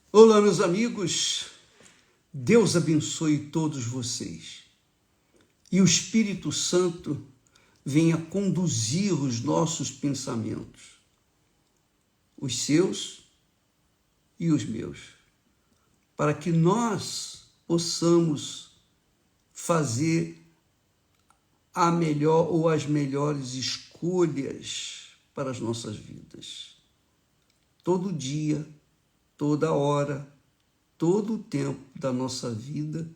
Olá, meus amigos, Deus abençoe todos vocês e o Espírito Santo venha conduzir os nossos pensamentos, os seus e os meus, para que nós possamos fazer a melhor ou as melhores escolhas para as nossas vidas. Todo dia, toda hora, todo o tempo da nossa vida,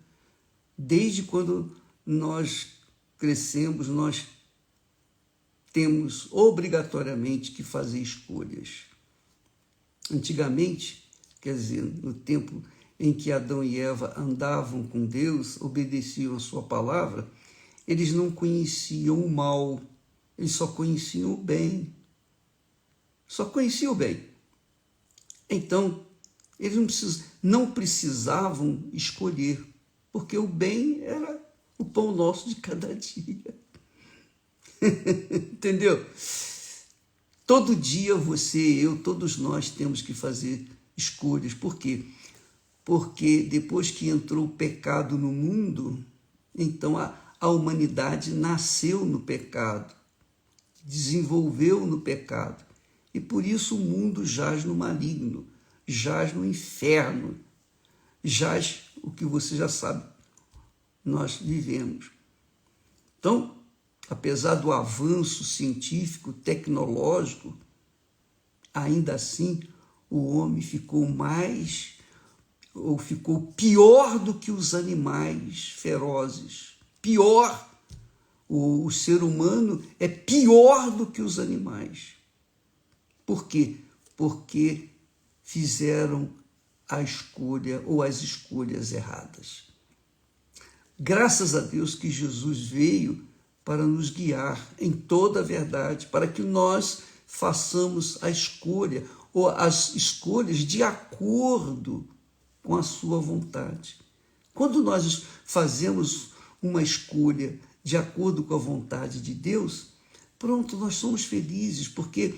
desde quando nós crescemos, nós temos obrigatoriamente que fazer escolhas. Antigamente, quer dizer, no tempo em que Adão e Eva andavam com Deus, obedeciam a sua palavra, eles não conheciam o mal, eles só conheciam o bem. Só conheciam o bem. Então, eles não precisavam escolher, porque o bem era o pão nosso de cada dia. Entendeu? Todo dia você, eu, todos nós temos que fazer escolhas. Por quê? Porque depois que entrou o pecado no mundo, então a humanidade nasceu no pecado, desenvolveu no pecado. E por isso o mundo jaz no maligno, jaz no inferno, jaz o que você já sabe, nós vivemos. Então, apesar do avanço científico, tecnológico, ainda assim o homem ficou pior do que os animais ferozes. Pior. O ser humano é pior do que os animais. Por quê? Porque fizeram a escolha ou as escolhas erradas. Graças a Deus que Jesus veio para nos guiar em toda a verdade, para que nós façamos a escolha ou as escolhas de acordo com a sua vontade. Quando nós fazemos uma escolha de acordo com a vontade de Deus, pronto, nós somos felizes, porque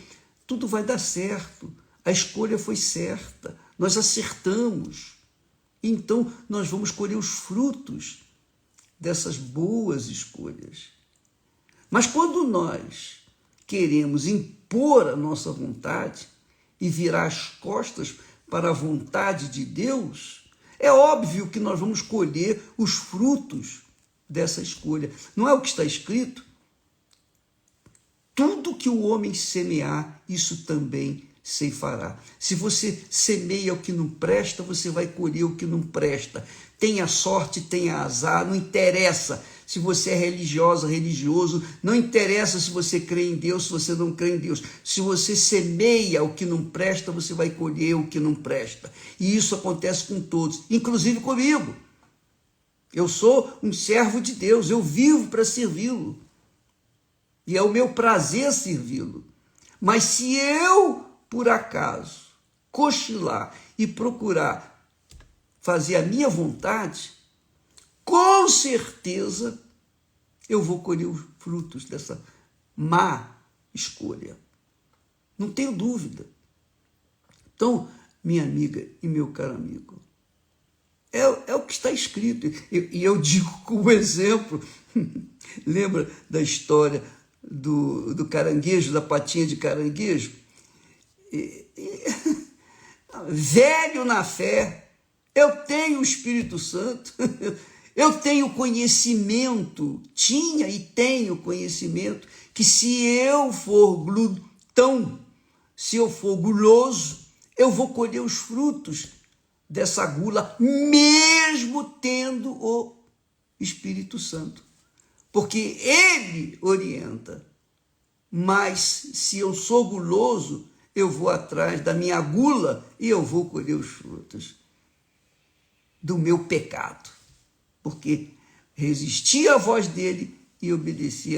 tudo vai dar certo. A escolha foi certa, nós acertamos. Então, nós vamos colher os frutos dessas boas escolhas. Mas quando nós queremos impor a nossa vontade e virar as costas para a vontade de Deus, é óbvio que nós vamos colher os frutos dessa escolha. Não é o que está escrito? Tudo que o homem semear, isso também ceifará. Se você semeia o que não presta, você vai colher o que não presta. Tenha sorte, tenha azar, não interessa se você é religiosa, religioso, não interessa se você crê em Deus, se você não crê em Deus. Se você semeia o que não presta, você vai colher o que não presta. E isso acontece com todos, inclusive comigo. Eu sou um servo de Deus, eu vivo para servi-lo. E é o meu prazer servi-lo. Mas se eu, por acaso, cochilar e procurar fazer a minha vontade, com certeza eu vou colher os frutos dessa má escolha. Não tenho dúvida. Então, minha amiga e meu caro amigo, é o que está escrito. E eu digo como exemplo, lembra da história do caranguejo, da patinha de caranguejo? Velho na fé, eu tenho o Espírito Santo, eu tenho conhecimento, tinha e tenho conhecimento, que se eu for glutão, se eu for guloso, eu vou colher os frutos dessa gula, mesmo tendo o Espírito Santo. Porque ele orienta. Mas se eu sou guloso, eu vou atrás da minha gula e eu vou colher os frutos do meu pecado. Porque resisti à voz dele e obedeci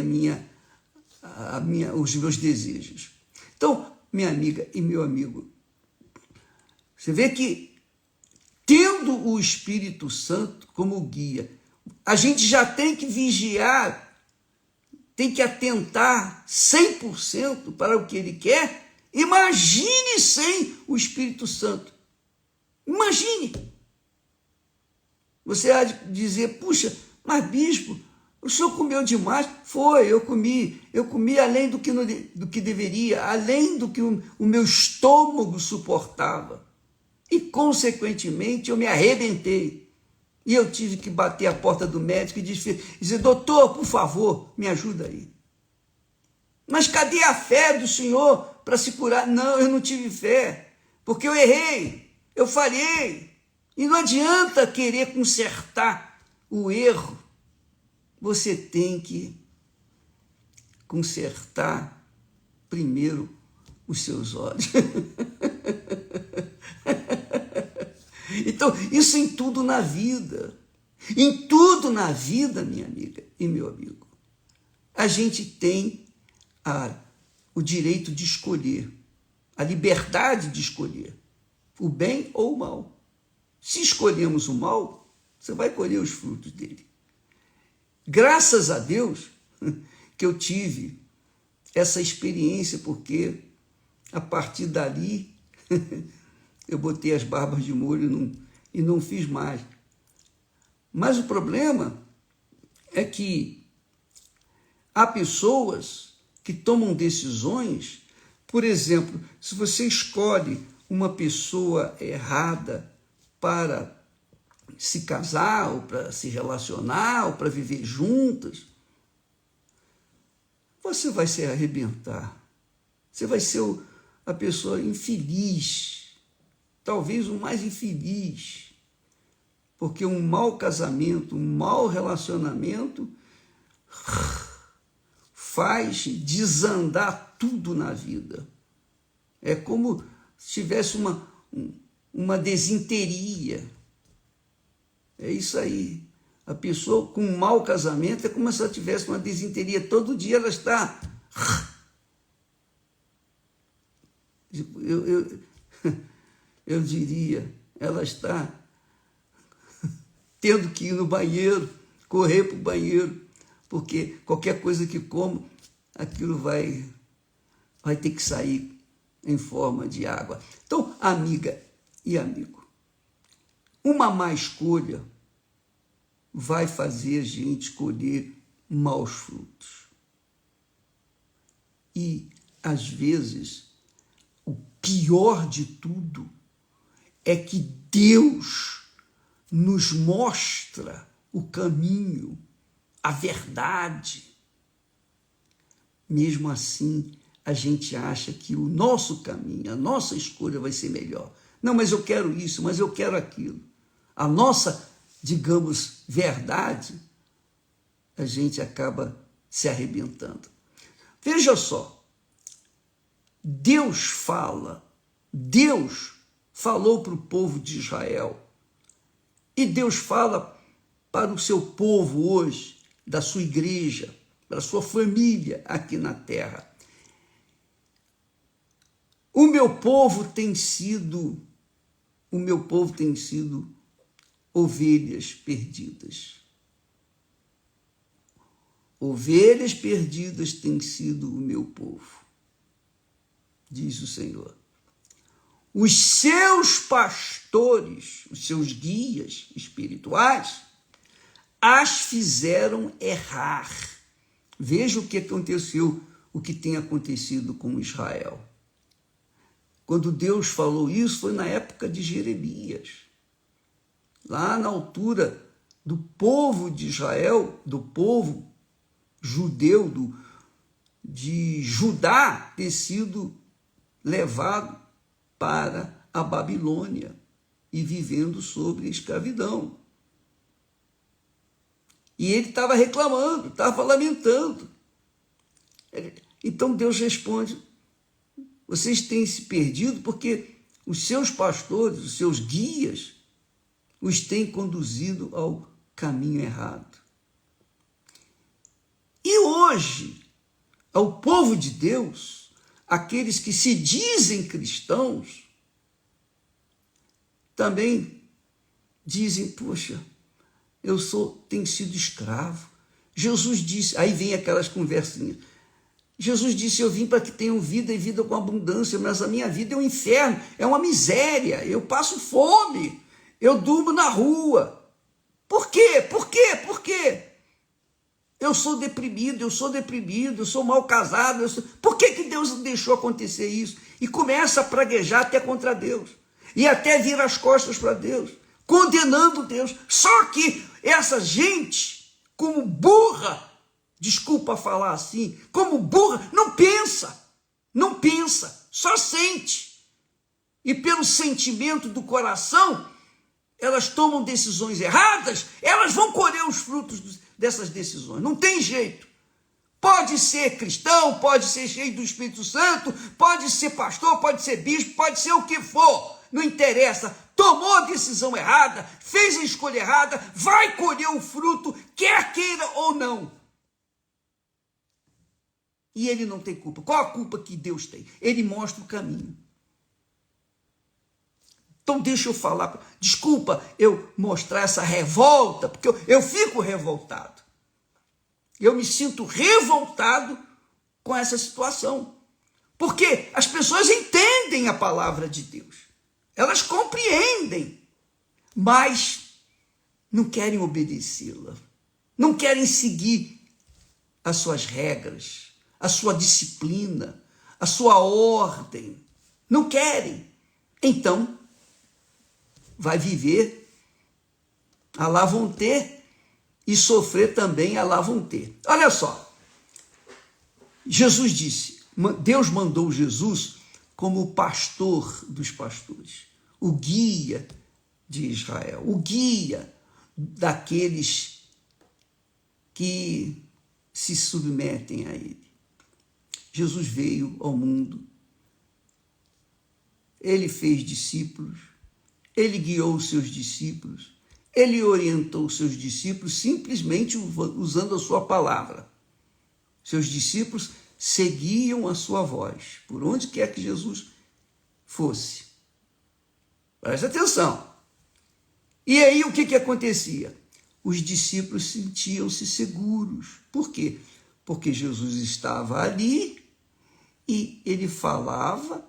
os meus desejos. Então, minha amiga e meu amigo, você vê que, tendo o Espírito Santo como guia, a gente já tem que vigiar, tem que atentar 100% para o que ele quer. Imagine sem o Espírito Santo. Imagine! Você há de dizer, puxa, mas bispo, o senhor comeu demais? Foi, eu comi além do que deveria, além do que o meu estômago suportava. E, consequentemente, eu me arrebentei. E eu tive que bater a porta do médico e dizer, doutor, por favor, me ajuda aí. Mas cadê a fé do senhor para se curar? Não, eu não tive fé, porque eu errei, eu falhei. E não adianta querer consertar o erro. Você tem que consertar primeiro os seus olhos. Então, isso em tudo na vida. Em tudo na vida, minha amiga e meu amigo. A gente tem o direito de escolher, a liberdade de escolher o bem ou o mal. Se escolhemos o mal, você vai colher os frutos dele. Graças a Deus que eu tive essa experiência, porque a partir dali eu botei as barbas de molho e não fiz mais. Mas o problema é que há pessoas que tomam decisões, por exemplo, se você escolhe uma pessoa errada para se casar, ou para se relacionar, ou para viver juntas, você vai se arrebentar. Você vai ser a pessoa infeliz, talvez o mais infeliz, porque um mau casamento, um mau relacionamento faz desandar tudo na vida. É como se tivesse uma desinteria. É isso aí. A pessoa com um mau casamento é como se ela tivesse uma desinteria. Todo dia ela está... Eu diria, ela está tendo que ir no banheiro, correr para o banheiro, porque qualquer coisa que como, aquilo vai ter que sair em forma de água. Então, amiga e amigo, uma má escolha vai fazer a gente colher maus frutos. E, às vezes, o pior de tudo é que Deus nos mostra o caminho, a verdade. Mesmo assim, a gente acha que o nosso caminho, a nossa escolha vai ser melhor. Não, mas eu quero isso, mas eu quero aquilo. A nossa, digamos, verdade, a gente acaba se arrebentando. Veja só, Deus falou para o povo de Israel, e Deus fala para o seu povo hoje, da sua igreja, para a sua família aqui na terra. O meu povo tem sido ovelhas perdidas. Ovelhas perdidas têm sido o meu povo, diz o Senhor. Os seus pastores, os seus guias espirituais, as fizeram errar. Veja o que aconteceu, o que tem acontecido com Israel. Quando Deus falou isso, foi na época de Jeremias. Lá na altura do povo de Israel, do povo judeu, de Judá ter sido levado para a Babilônia e vivendo sobre escravidão. E ele estava reclamando, estava lamentando. Então Deus responde, vocês têm se perdido porque os seus pastores, os seus guias, os têm conduzido ao caminho errado. E hoje, ao povo de Deus, aqueles que se dizem cristãos, também dizem, poxa, tenho sido escravo. Jesus disse, aí vem aquelas conversinhas, Jesus disse, eu vim para que tenham vida e vida com abundância, mas a minha vida é um inferno, é uma miséria, eu passo fome, eu durmo na rua. Por quê? Por quê? Por quê? Eu sou deprimido, eu sou mal casado. Por que Deus deixou acontecer isso? E começa a praguejar até contra Deus. E até vira as costas para Deus, condenando Deus. Só que essa gente, como burra, desculpa falar assim, como burra, não pensa, só sente. E pelo sentimento do coração, elas tomam decisões erradas, elas vão colher os frutos dessas decisões. Não tem jeito. Pode ser cristão, pode ser cheio do Espírito Santo, pode ser pastor, pode ser bispo, pode ser o que for. Não interessa. Tomou a decisão errada, fez a escolha errada, vai colher o fruto, quer queira ou não. E ele não tem culpa. Qual a culpa que Deus tem? Ele mostra o caminho. Então deixa eu falar, desculpa eu mostrar essa revolta, porque eu fico revoltado. Eu me sinto revoltado com essa situação. Porque as pessoas entendem a palavra de Deus. Elas compreendem, mas não querem obedecê-la. Não querem seguir as suas regras, a sua disciplina, a sua ordem. Não querem. Então, vai viver, a lá vão ter, e sofrer também, a lá vão ter. Olha só, Jesus disse, Deus mandou Jesus como o pastor dos pastores, o guia de Israel, o guia daqueles que se submetem a ele. Jesus veio ao mundo, ele fez discípulos, ele guiou os seus discípulos, ele orientou os seus discípulos simplesmente usando a sua palavra. Seus discípulos seguiam a sua voz, por onde quer que Jesus fosse. Preste atenção. E aí o que acontecia? Os discípulos sentiam-se seguros. Por quê? Porque Jesus estava ali e ele falava,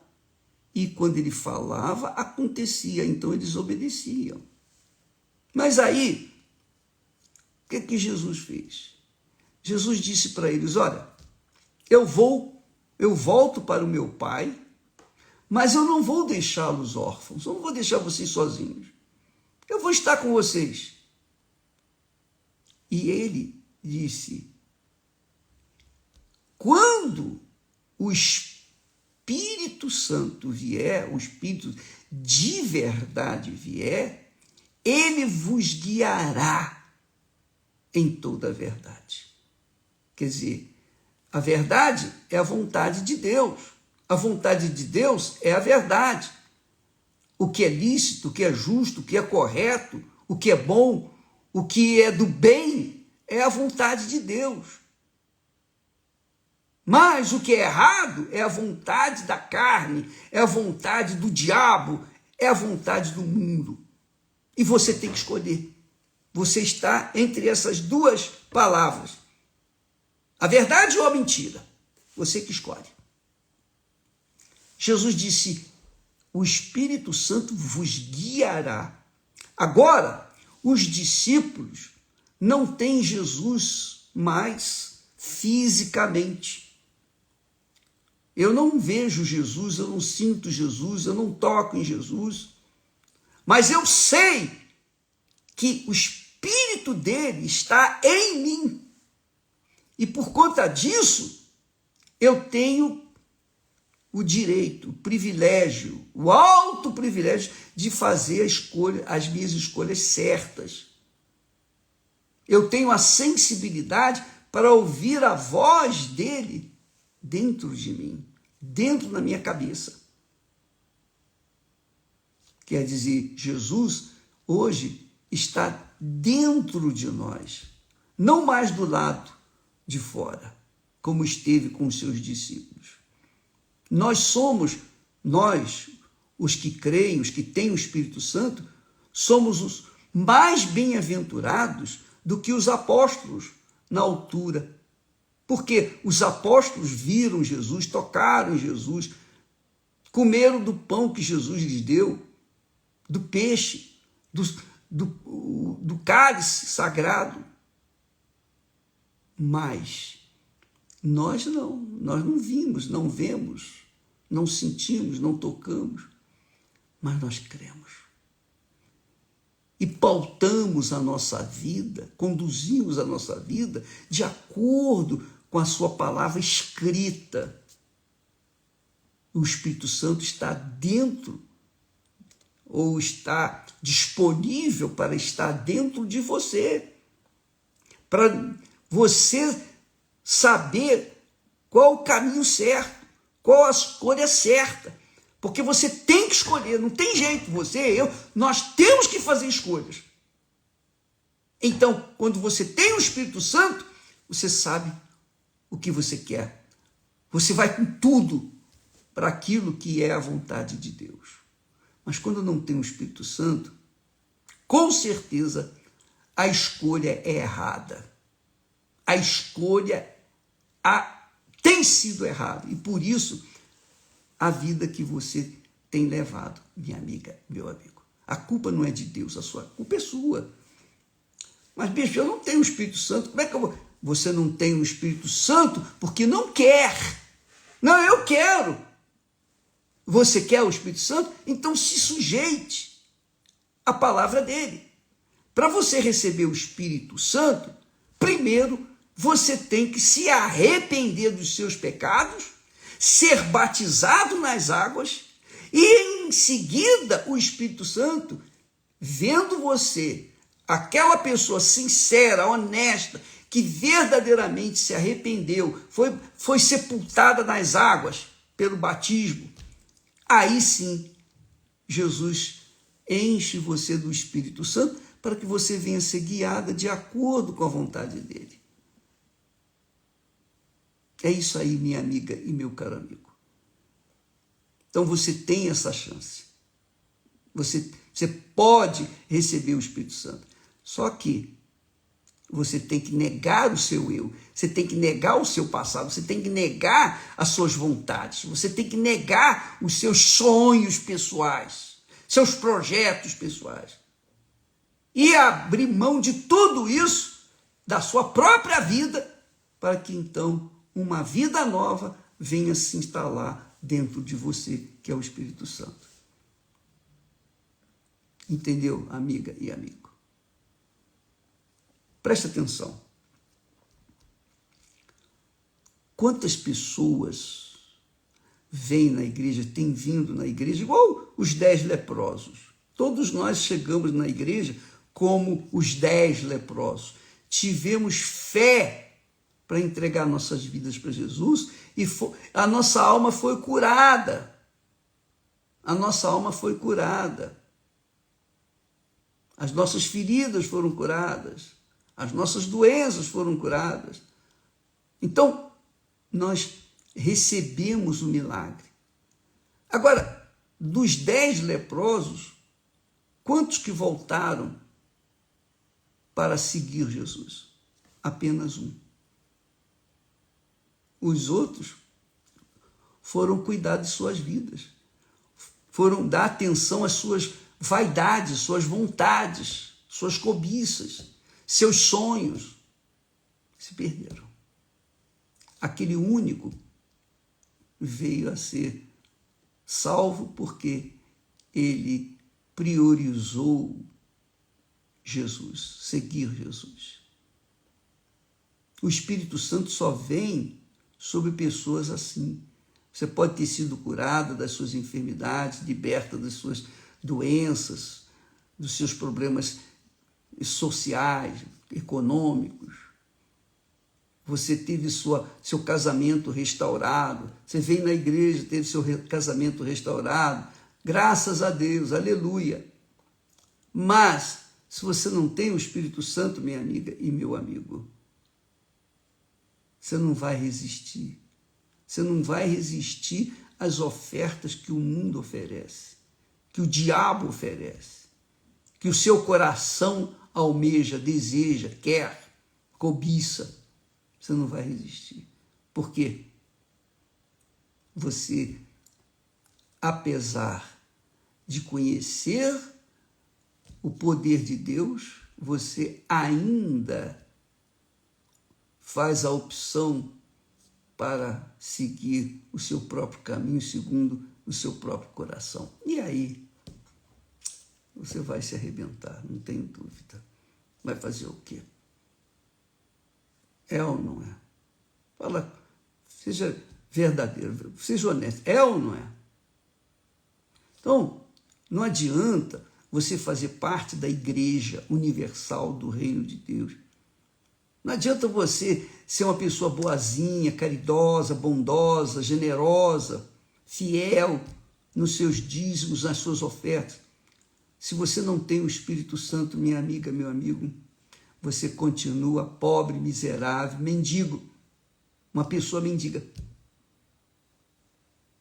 e quando ele falava, acontecia, então eles obedeciam. Mas aí, o que Jesus fez? Jesus disse para eles, olha, eu volto para o meu Pai, mas eu não vou deixá-los órfãos, eu não vou deixar vocês sozinhos. Eu vou estar com vocês. E ele disse, quando o Espírito Santo vier, o Espírito de verdade vier, ele vos guiará em toda a verdade. Quer dizer, a verdade é a vontade de Deus. A vontade de Deus é a verdade. O que é lícito, o que é justo, o que é correto, o que é bom, o que é do bem, é a vontade de Deus. Mas o que é errado é a vontade da carne, é a vontade do diabo, é a vontade do mundo. E você tem que escolher. Você está entre essas duas palavras. A verdade ou a mentira? Você que escolhe. Jesus disse, o Espírito Santo vos guiará. Agora, os discípulos não têm Jesus mais fisicamente. Eu não vejo Jesus, eu não sinto Jesus, eu não toco em Jesus, mas eu sei que o Espírito dele está em mim. E por conta disso, eu tenho o direito, o privilégio, o alto privilégio de fazer as minhas escolhas certas. Eu tenho a sensibilidade para ouvir a voz dele dentro de mim, dentro da minha cabeça. Quer dizer, Jesus hoje está dentro de nós, não mais do lado de fora, como esteve com os seus discípulos. Nós, os que creem, os que têm o Espírito Santo, somos os mais bem-aventurados do que os apóstolos na altura Porque os apóstolos viram Jesus, tocaram em Jesus, comeram do pão que Jesus lhes deu, do peixe, do cálice sagrado. Mas nós não vimos, não vemos, não sentimos, não tocamos, mas nós cremos. E pautamos a nossa vida, conduzimos a nossa vida de acordo com a sua palavra escrita. O Espírito Santo está dentro, ou está disponível para estar dentro de você, para você saber qual o caminho certo, qual a escolha certa, porque você tem que escolher, não tem jeito, você e eu, nós temos que fazer escolhas. Então, quando você tem o Espírito Santo, você sabe o que você quer, você vai com tudo para aquilo que é a vontade de Deus. Mas quando não tem o Espírito Santo, com certeza a escolha é errada. A escolha tem sido errada. E por isso, a vida que você tem levado, minha amiga, meu amigo. A culpa não é de Deus, a sua culpa é sua. Mas, bicho, eu não tenho o Espírito Santo. Como é que eu vou? Você não tem o Espírito Santo porque não quer. Não, eu quero. Você quer o Espírito Santo? Então se sujeite à palavra dele. Para você receber o Espírito Santo, primeiro você tem que se arrepender dos seus pecados, ser batizado nas águas e em seguida o Espírito Santo, vendo você, aquela pessoa sincera, honesta, que verdadeiramente se arrependeu, foi sepultada nas águas pelo batismo, aí sim, Jesus enche você do Espírito Santo para que você venha ser guiada de acordo com a vontade dele. É isso aí, minha amiga e meu caro amigo. Então você tem essa chance. Você pode receber o Espírito Santo. Só que você tem que negar o seu eu, você tem que negar o seu passado, você tem que negar as suas vontades, você tem que negar os seus sonhos pessoais, seus projetos pessoais. E abrir mão de tudo isso, da sua própria vida, para que então uma vida nova venha se instalar dentro de você, que é o Espírito Santo. Entendeu, amiga e amigo? Presta atenção. Quantas pessoas vêm na igreja, têm vindo na igreja, igual os 10 leprosos. Todos nós chegamos na igreja como os 10 leprosos. Tivemos fé para entregar nossas vidas para Jesus e a nossa alma foi curada. A nossa alma foi curada. As nossas feridas foram curadas. As nossas doenças foram curadas. Então, nós recebemos o milagre. Agora, dos 10 leprosos, quantos que voltaram para seguir Jesus? Apenas um. Os outros foram cuidar de suas vidas, foram dar atenção às suas vaidades, suas vontades, suas cobiças, seus sonhos. Se perderam. Aquele único veio a ser salvo porque ele priorizou Jesus, seguir Jesus. O Espírito Santo só vem sobre pessoas assim. Você pode ter sido curada das suas enfermidades, liberta das suas doenças, dos seus problemas sociais, econômicos. Você teve seu casamento restaurado. Você veio na igreja, teve seu casamento restaurado. Graças a Deus, aleluia. Mas, se você não tem o Espírito Santo, minha amiga e meu amigo, você não vai resistir. Você não vai resistir às ofertas que o mundo oferece, que o diabo oferece, que o seu coração almeja, deseja, quer, cobiça. Você não vai resistir. Por quê? Você, apesar de conhecer o poder de Deus, você ainda faz a opção para seguir o seu próprio caminho, segundo o seu próprio coração. E aí, você vai se arrebentar, não tenho dúvida. Vai fazer o quê? É ou não é? Fala, seja verdadeiro, seja honesto. É ou não é? Então, não adianta você fazer parte da Igreja Universal do Reino de Deus. Não adianta você ser uma pessoa boazinha, caridosa, bondosa, generosa, fiel nos seus dízimos, nas suas ofertas. Se você não tem o Espírito Santo, minha amiga, meu amigo, você continua pobre, miserável, mendigo. Uma pessoa mendiga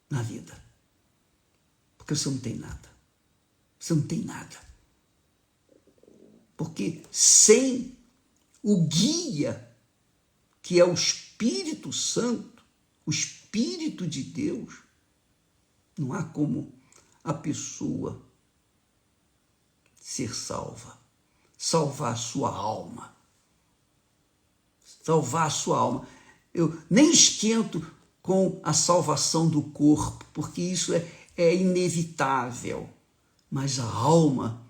na vida. Porque você não tem nada. Você não tem nada. Porque sem o guia, que é o Espírito Santo, o Espírito de Deus, não há como a pessoa ser salva, salvar a sua alma. Salvar a sua alma. Eu nem esquento com a salvação do corpo, porque isso é inevitável. Mas a alma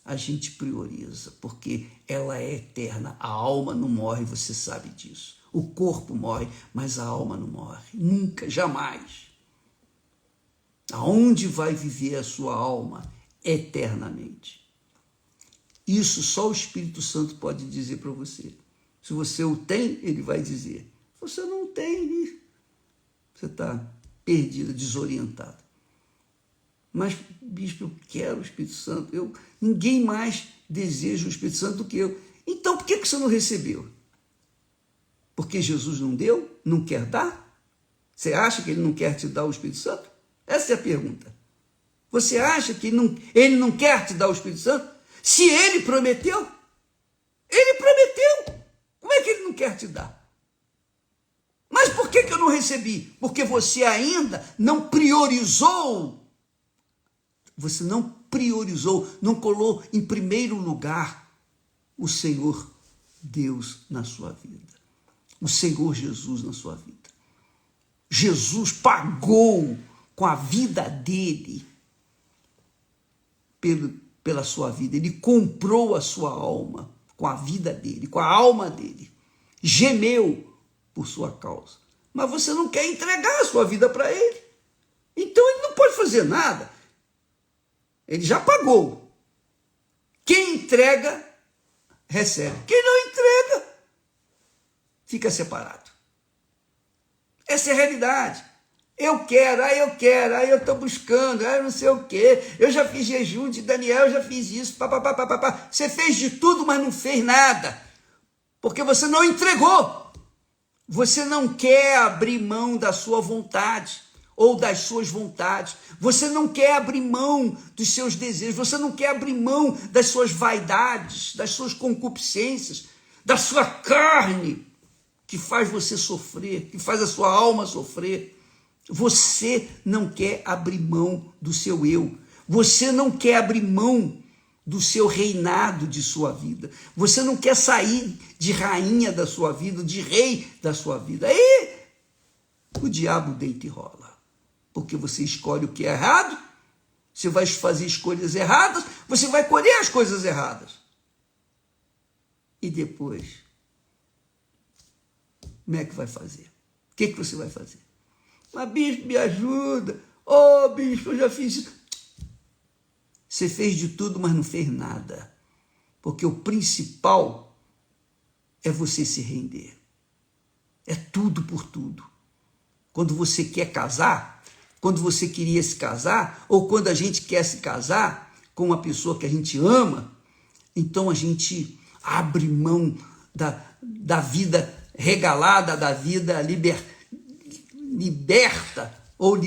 a gente prioriza, porque ela é eterna. A alma não morre, você sabe disso. O corpo morre, mas a alma não morre. Nunca, jamais. Aonde vai viver a sua alma? Eternamente. Isso só o Espírito Santo pode dizer para você. Se você o tem, ele vai dizer. Se você não tem, você está perdida, desorientada. Mas, bispo, eu quero o Espírito Santo. Ninguém mais deseja o Espírito Santo do que eu. Então, por que você não recebeu? Porque Jesus não deu? Não quer dar? Você acha que ele não quer te dar o Espírito Santo? Essa é a pergunta. Você acha que ele não quer te dar o Espírito Santo? Se ele prometeu, ele prometeu. Como é que ele não quer te dar? Mas por que eu não recebi? Porque você ainda não priorizou. Você não priorizou, não colocou em primeiro lugar o Senhor Deus na sua vida. O Senhor Jesus na sua vida. Jesus pagou com a vida dele pela sua vida. Ele comprou a sua alma com a vida dele, com a alma dele. Gemeu por sua causa. Mas você não quer entregar a sua vida para ele. Então ele não pode fazer nada. Ele já pagou. Quem entrega, recebe. Quem não entrega, fica separado. Essa é a realidade. Eu quero, eu estou buscando, eu não sei o quê. Eu já fiz jejum de Daniel, eu já fiz isso. Papapá. Você fez de tudo, mas não fez nada. Porque você não entregou. Você não quer abrir mão da sua vontade ou das suas vontades. Você não quer abrir mão dos seus desejos. Você não quer abrir mão das suas vaidades, das suas concupiscências, da sua carne, que faz você sofrer, que faz a sua alma sofrer. Você não quer abrir mão do seu eu. Você não quer abrir mão do seu reinado de sua vida. Você não quer sair de rainha da sua vida, de rei da sua vida. Aí o diabo deita e rola. Porque você escolhe o que é errado, você vai fazer escolhas erradas, você vai colher as coisas erradas. E depois, como é que vai fazer? O que você vai fazer? Mas, bispo, me ajuda. Bispo, eu já fiz isso. Você fez de tudo, mas não fez nada. Porque o principal é você se render. É tudo por tudo. Quando você quer casar, quando você queria se casar, ou quando a gente quer se casar com uma pessoa que a gente ama, então a gente abre mão da vida regalada, da vida liberta, ou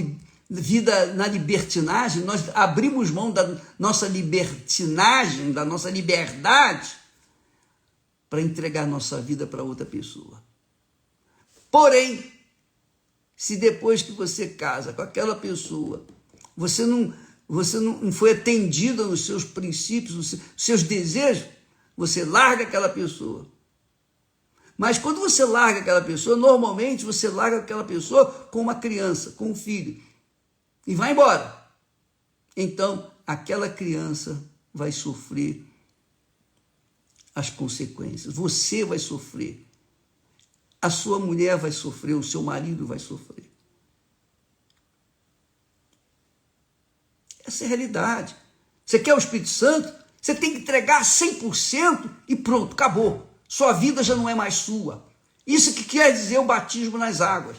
vida na libertinagem. Nós abrimos mão da nossa libertinagem, da nossa liberdade, para entregar nossa vida para outra pessoa. Porém, se depois que você casa com aquela pessoa, você não foi atendida nos seus princípios, nos seus desejos, você larga aquela pessoa. Mas quando você larga aquela pessoa, normalmente você larga aquela pessoa com uma criança, com um filho, e vai embora. Então, aquela criança vai sofrer as consequências. Você vai sofrer. A sua mulher vai sofrer, o seu marido vai sofrer. Essa é a realidade. Você quer o Espírito Santo? Você tem que entregar 100% e pronto, acabou. Sua vida já não é mais sua. Isso que quer dizer o batismo nas águas.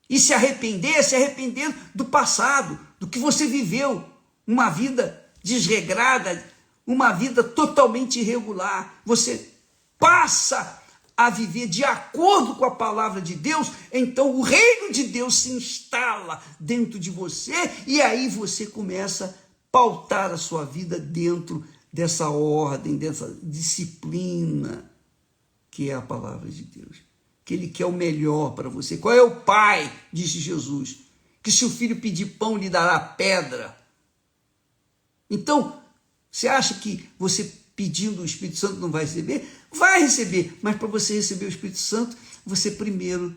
E se arrepender do passado, do que você viveu. Uma vida desregrada, uma vida totalmente irregular. Você passa a viver de acordo com a palavra de Deus, então o reino de Deus se instala dentro de você e aí você começa a pautar a sua vida dentro dessa ordem, dessa disciplina que é a palavra de Deus. Que Ele quer o melhor para você. Qual é o pai, disse Jesus, que se o filho pedir pão lhe dará pedra? Então, você acha que você pedindo o Espírito Santo não vai receber? Vai receber, mas para você receber o Espírito Santo, você primeiro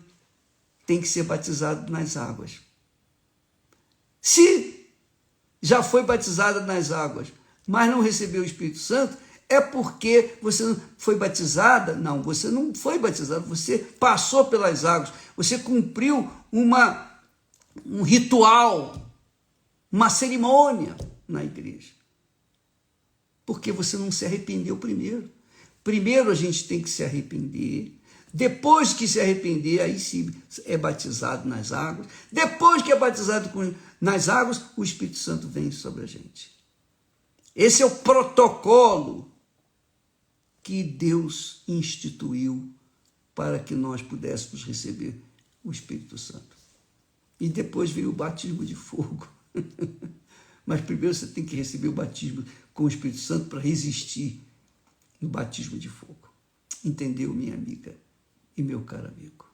tem que ser batizado nas águas. Se já foi batizado nas águas, mas não recebeu o Espírito Santo, é porque você não foi batizada? Não, você não foi batizado, você passou pelas águas, você cumpriu um ritual, uma cerimônia na igreja. Porque você não se arrependeu primeiro. Primeiro a gente tem que se arrepender. Depois que se arrepender, aí se é batizado nas águas. Depois que é batizado nas águas, o Espírito Santo vem sobre a gente. Esse é o protocolo que Deus instituiu para que nós pudéssemos receber o Espírito Santo. E depois veio o batismo de fogo. Mas primeiro você tem que receber o batismo com o Espírito Santo para resistir no batismo de fogo. Entendeu, minha amiga e meu caro amigo?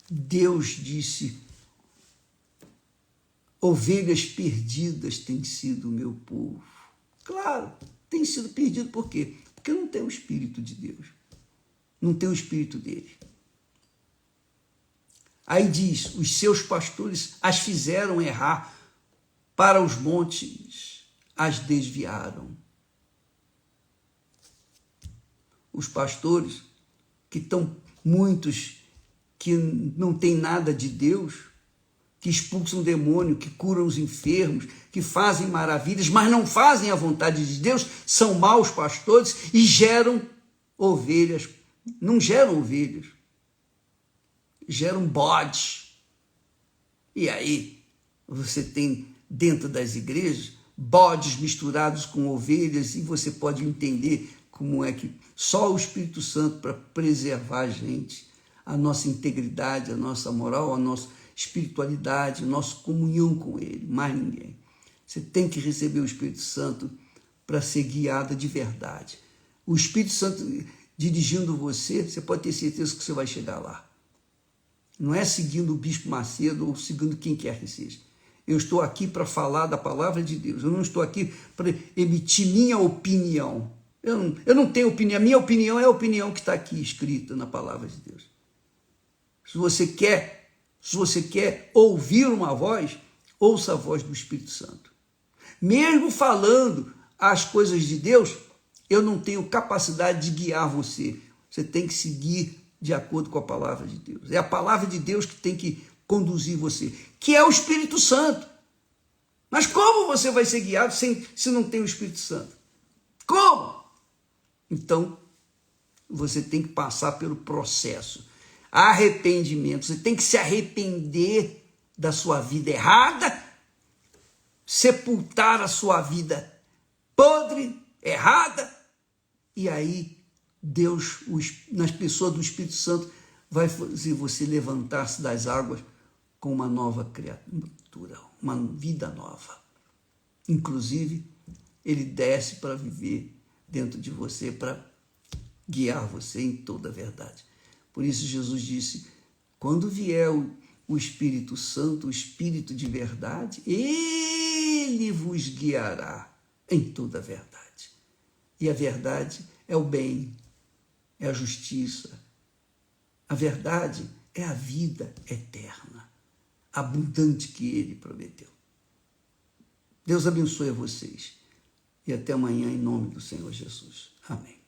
Deus disse: ovelhas perdidas têm sido o meu povo. Claro, tem sido perdido por quê? Porque não tem o Espírito de Deus. Não tem o Espírito dele. Aí diz, os seus pastores as fizeram errar, para os montes as desviaram. Os pastores, que estão muitos que não têm nada de Deus, que expulsam o demônio, que curam os enfermos, que fazem maravilhas, mas não fazem a vontade de Deus, são maus pastores e geram ovelhas. Não geram ovelhas, geram bodes. E aí você tem dentro das igrejas bodes misturados com ovelhas e você pode entender como é que só o Espírito Santo para preservar a gente, a nossa integridade, a nossa moral, a nossa espiritualidade, a nossa comunhão com Ele, mais ninguém. Você tem que receber o Espírito Santo para ser guiada de verdade. O Espírito Santo dirigindo você, você pode ter certeza que você vai chegar lá. Não é seguindo o Bispo Macedo ou seguindo quem quer que seja. Eu estou aqui para falar da palavra de Deus. Eu não estou aqui para emitir minha opinião. Eu não tenho opinião. A minha opinião é a opinião que está aqui escrita na palavra de Deus. Se você quer ouvir uma voz, ouça a voz do Espírito Santo. Mesmo falando as coisas de Deus, eu não tenho capacidade de guiar você. Você tem que seguir de acordo com a palavra de Deus. É a palavra de Deus que tem que conduzir você, que é o Espírito Santo. Mas como você vai ser guiado se não tem o Espírito Santo? Como? Então, você tem que passar pelo processo. Arrependimento. Você tem que se arrepender da sua vida errada, sepultar a sua vida podre, errada, e aí Deus, nas pessoas do Espírito Santo, vai fazer você levantar-se das águas com uma nova criatura, uma vida nova. Inclusive, Ele desce para viver dentro de você, para guiar você em toda a verdade. Por isso Jesus disse, quando vier o Espírito Santo, o Espírito de verdade, ele vos guiará em toda a verdade. E a verdade é o bem, é a justiça. A verdade é a vida eterna, abundante que ele prometeu. Deus abençoe a vocês. E até amanhã, em nome do Senhor Jesus. Amém.